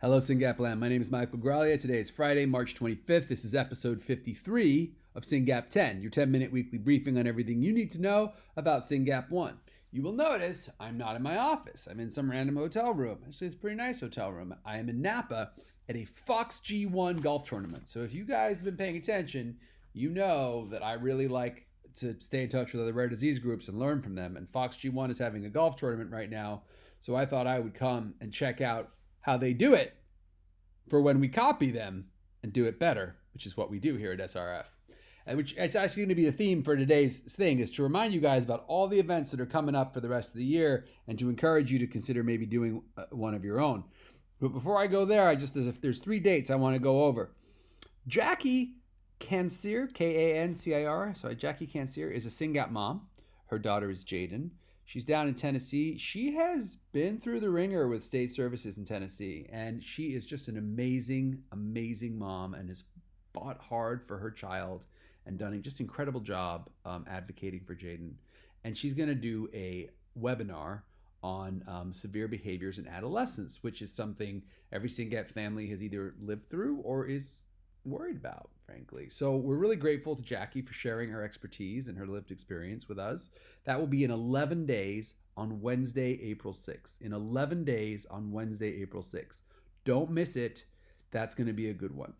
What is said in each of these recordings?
Hello, Syngap Land. My name is Michael Graglia. Today is Friday, March 25th. This is episode 53 of Syngap 10, your 10-minute weekly briefing on everything you need to know about Syngap 1. You will notice I'm not in my office. I'm in some random hotel room. Actually, it's a pretty nice hotel room. I am in Napa at a Fox G1 golf tournament. So if you guys have been paying attention, you know that I really like to stay in touch with other rare disease groups and learn from them. And Fox G1 is having a golf tournament right now. So I thought I would come and check out how they do it for when we copy them and do it better, which is what we do here at SRF. And which it's actually going to be the theme for today's thing, is to remind you guys about all the events that are coming up for the rest of the year and to encourage you to consider maybe doing one of your own. But before I go there, there's 3 dates I want to go over. Jackie Cancir, K-A-N-C-I-R, Jackie Cancir is a Syngap mom. Her daughter is Jaden. She's down in Tennessee. She has been through the ringer with state services in Tennessee, and she is just an amazing, amazing mom and has fought hard for her child and done a just incredible job advocating for Jaden. And she's going to do a webinar on severe behaviors in adolescence, which is something every Syngap family has either lived through or is worried about, frankly. So we're really grateful to Jackie for sharing her expertise and her lived experience with us. That will be in 11 days on Wednesday, April 6th. In 11 days on Wednesday, April 6th. Don't miss it. That's going to be a good one.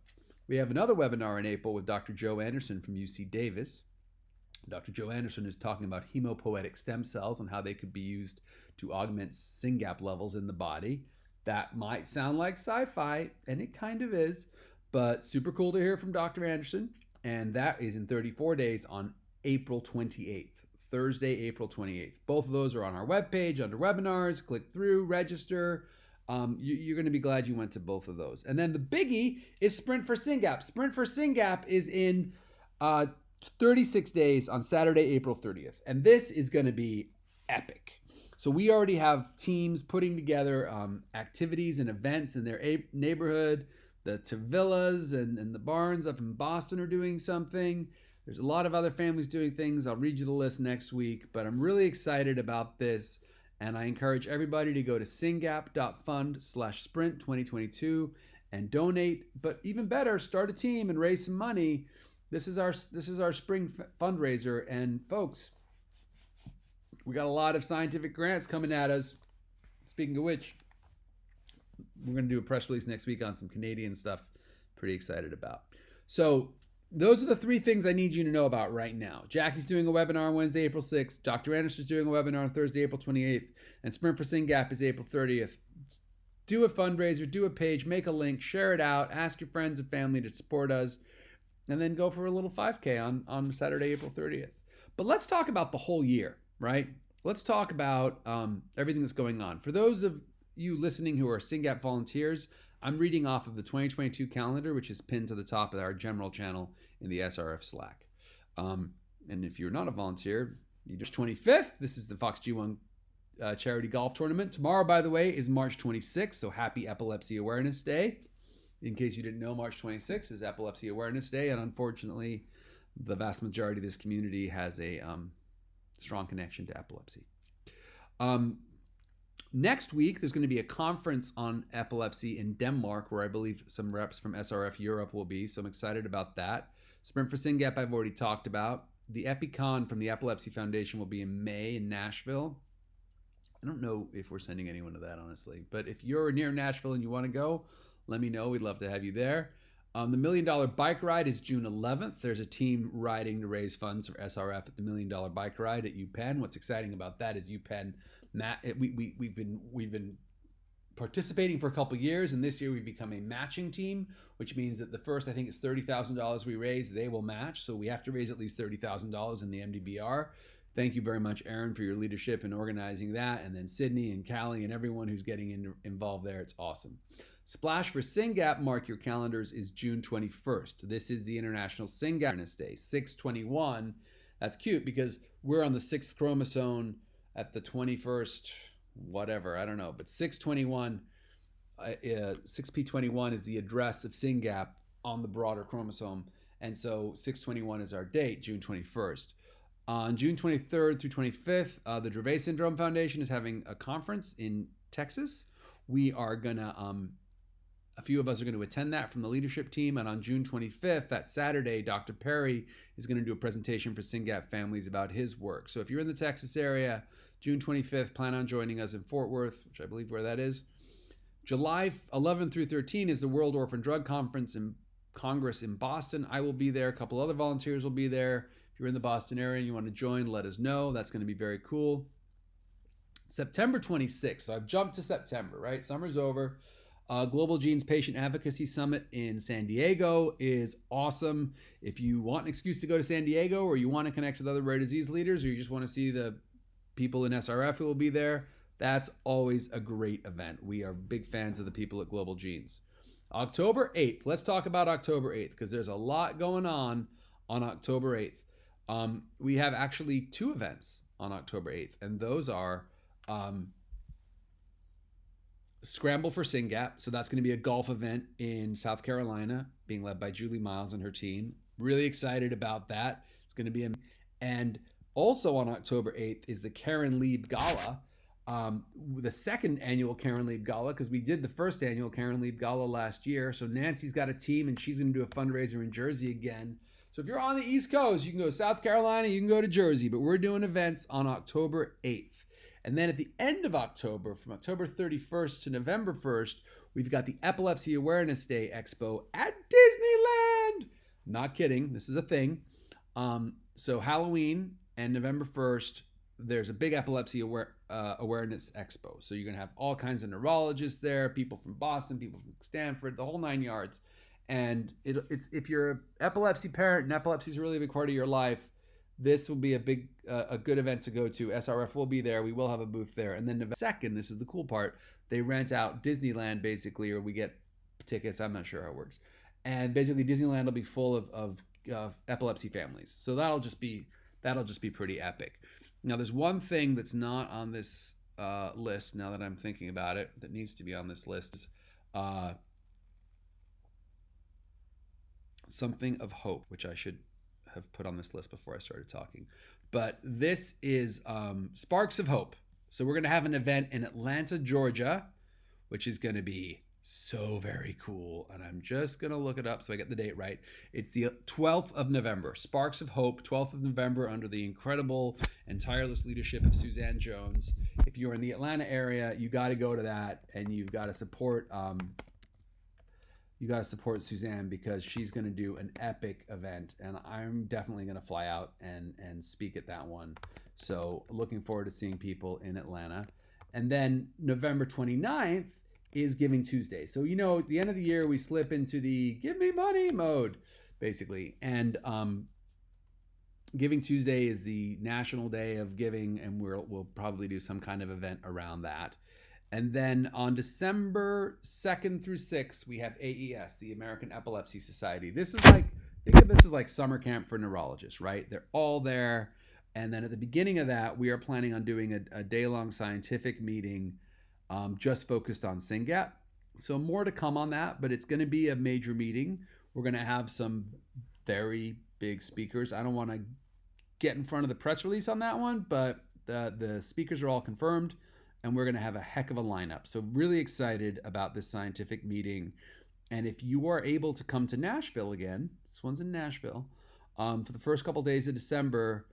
We have another webinar in April with Dr. Joe Anderson from UC Davis. Dr. Joe Anderson is talking about hemopoietic stem cells and how they could be used to augment Syngap levels in the body. That might sound like sci-fi, and it kind of is, but super cool to hear from Dr. Anderson. And that is in 34 days on April 28th, Thursday, April 28th. Both of those are on our webpage under webinars. Click through, register. You're going to be glad you went to both of those. And then the biggie is Sprint for Syngap. Sprint for Syngap is in 36 days on Saturday, April 30th. And this is going to be epic. So we already have teams putting together activities and events in their neighborhood. The Tavillas and the Barnes up in Boston are doing something. There's a lot of other families doing things. I'll read you the list next week, but I'm really excited about this. And I encourage everybody to go to syngap.fund/sprint 2022 and donate. But even better, start a team and raise some money. This is our spring fundraiser. And folks, we got a lot of scientific grants coming at us. Speaking of which, we're going to do a press release next week on some Canadian stuff. Pretty excited about. So those are the 3 things I need you to know about right now. Jackie's doing a webinar on Wednesday, April 6th. Dr. Anderson's doing a webinar on Thursday, April 28th. And Sprint for Syngap is April 30th. Do a fundraiser, do a page, make a link, share it out, ask your friends and family to support us, and then go for a little 5K on Saturday, April 30th. But let's talk about the whole year, right? Let's talk about everything that's going on. For those of you listening who are Syngap volunteers, I'm reading off of the 2022 calendar, which is pinned to the top of our general channel in the SRF Slack. And if you're not a volunteer, you just 25th. This is the Fox G1 charity golf tournament. Tomorrow, by the way, is March 26th, so happy Epilepsy Awareness Day. In case you didn't know, March 26th is Epilepsy Awareness Day, and unfortunately, the vast majority of this community has a strong connection to epilepsy. Next week, there's going to be a conference on epilepsy in Denmark, where I believe some reps from SRF Europe will be, so I'm excited about that. Sprint for Syngap, I've already talked about. The EpiCon from the Epilepsy Foundation will be in May in Nashville. I don't know if we're sending anyone to that, honestly, but if you're near Nashville and you want to go, let me know. We'd love to have you there. The $1 Million Bike Ride is June 11th. There's a team riding to raise funds for SRF at the $1 Million Bike Ride at UPenn. What's exciting about that is UPenn, we've been participating for a couple years, and this year we've become a matching team, which means that the first, I think it's $30,000 we raise, they will match. So we have to raise at least $30,000 in the MDBR. Thank you very much, Aaron, for your leadership in organizing that, and then Sydney and Callie and everyone who's getting involved there. It's awesome. Splash for Syngap, mark your calendars, is June 21st. This is the International Syngap Awareness Day, 621. That's cute because we're on the 6th chromosome at the 21st, whatever, I don't know. But 621, 6p21 is the address of Syngap on the broader chromosome. And so 621 is our date, June 21st. On June 23rd through 25th, the Dravet Syndrome Foundation is having a conference in Texas. We are going to A few of us are going to attend that from the leadership team. And on June 25th, that Saturday, Dr. Perry is going to do a presentation for Syngap families about his work. So if you're in the Texas area, June 25th, plan on joining us in Fort Worth, which I believe where that is. July 11 through 13 is the World Orphan Drug Conference and Congress in Boston. I will be there. A couple other volunteers will be there. If you're in the Boston area and you want to join, let us know. That's going to be very cool. September 26th. So I've jumped to September, right? Summer's over. Global Genes Patient Advocacy Summit in San Diego is awesome. If you want an excuse to go to San Diego, or you want to connect with other rare disease leaders, or you just want to see the people in SRF who will be there, that's always a great event. We are big fans of the people at Global Genes. October 8th. Let's talk about October 8th because there's a lot going on October 8th. We have actually two events on October 8th, and those are Scramble for Syngap. So that's going to be a golf event in South Carolina being led by Julie Miles and her team. Really excited about that. It's going to be and also on October 8th is the Karen Lieb Gala, the second annual Karen Lieb Gala, because we did the first annual Karen Lieb Gala last year. So Nancy's got a team and she's going to do a fundraiser in Jersey again. So if you're on the East Coast, you can go to South Carolina, you can go to Jersey, but we're doing events on October 8th. And then at the end of October, from October 31st to November 1st, we've got the Epilepsy Awareness Day Expo at Disneyland. Not kidding, this is a thing. So Halloween and November 1st, there's a big Epilepsy Awareness Expo. So you're going to have all kinds of neurologists there, people from Boston, people from Stanford, the whole 9 yards. And it's if you're an epilepsy parent and epilepsy is a really big part of your life, this will be a good event to go to. SRF will be there. We will have a booth there. And then November 2nd, this is the cool part, they rent out Disneyland basically, or we get tickets. I'm not sure how it works. And basically Disneyland will be full of epilepsy families. So that'll just be pretty epic. Now there's one thing that's not on this list now that I'm thinking about it that needs to be on this list. Something of Hope, which I should have put on this list before I started talking. But this is Sparks of Hope. So we're going to have an event in Atlanta, Georgia, which is going to be so very cool. And I'm just going to look it up so I get the date right. It's the 12th of November. Sparks of Hope, 12th of November, under the incredible and tireless leadership of Suzanne Jones. If you're in the Atlanta area, you got to go to that, and you've got to support Suzanne because she's going to do an epic event, and I'm definitely going to fly out and speak at that one. So looking forward to seeing people in Atlanta. And then November 29th is Giving Tuesday. So, at the end of the year, we slip into the give me money mode, basically. And Giving Tuesday is the national day of giving, and we'll probably do some kind of event around that. And then on December 2nd through 6th, we have AES, the American Epilepsy Society. Think of this as like summer camp for neurologists, right? They're all there. And then at the beginning of that, we are planning on doing a day-long scientific meeting just focused on Syngap. So more to come on that, but it's going to be a major meeting. We're going to have some very big speakers. I don't want to get in front of the press release on that one, but the speakers are all confirmed. And we're going to have a heck of a lineup. So really excited about this scientific meeting. And if you are able to come to Nashville again, this one's in Nashville, for the first couple days of December,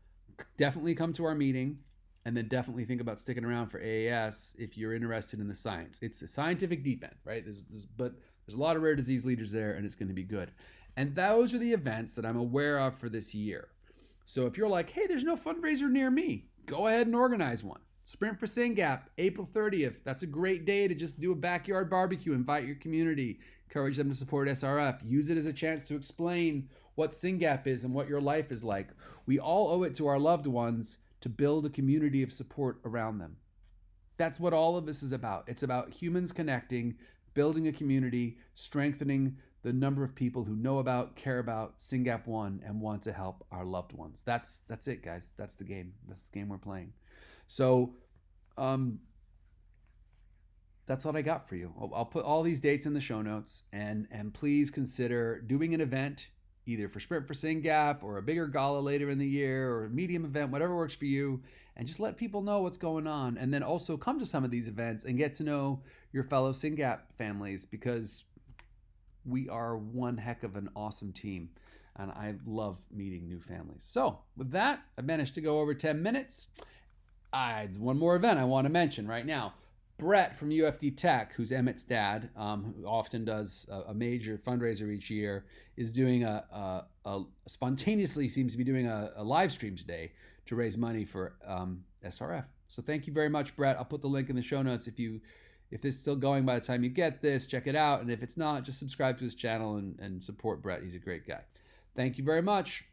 definitely come to our meeting, and then definitely think about sticking around for AAS if you're interested in the science. It's a scientific deep end, right? But there's a lot of rare disease leaders there, and it's going to be good. And those are the events that I'm aware of for this year. So if you're like, hey, there's no fundraiser near me, go ahead and organize one. Sprint for Syngap, April 30th. That's a great day to just do a backyard barbecue, invite your community, encourage them to support SRF, use it as a chance to explain what Syngap is and what your life is like. We all owe it to our loved ones to build a community of support around them. That's what all of this is about. It's about humans connecting, building a community, strengthening the number of people who know about, care about Syngap 1 and want to help our loved ones. That's it, guys. That's the game. That's the game we're playing. So that's what I got for you. I'll put all these dates in the show notes, and please consider doing an event either for Sprint for Syngap or a bigger gala later in the year or a medium event, whatever works for you, and just let people know what's going on. And then also come to some of these events and get to know your fellow Syngap families, because we are one heck of an awesome team, and I love meeting new families. So with that, I managed to go over 10 minutes. One more event I want to mention right now. Brett from UFD Tech, who's Emmett's dad, who often does a major fundraiser each year, is doing spontaneously seems to be doing a live stream today to raise money for SRF. So thank you very much, Brett. I'll put the link in the show notes if this is still going by the time you get this, check it out. And if it's not, just subscribe to his channel and support Brett. He's a great guy. Thank you very much.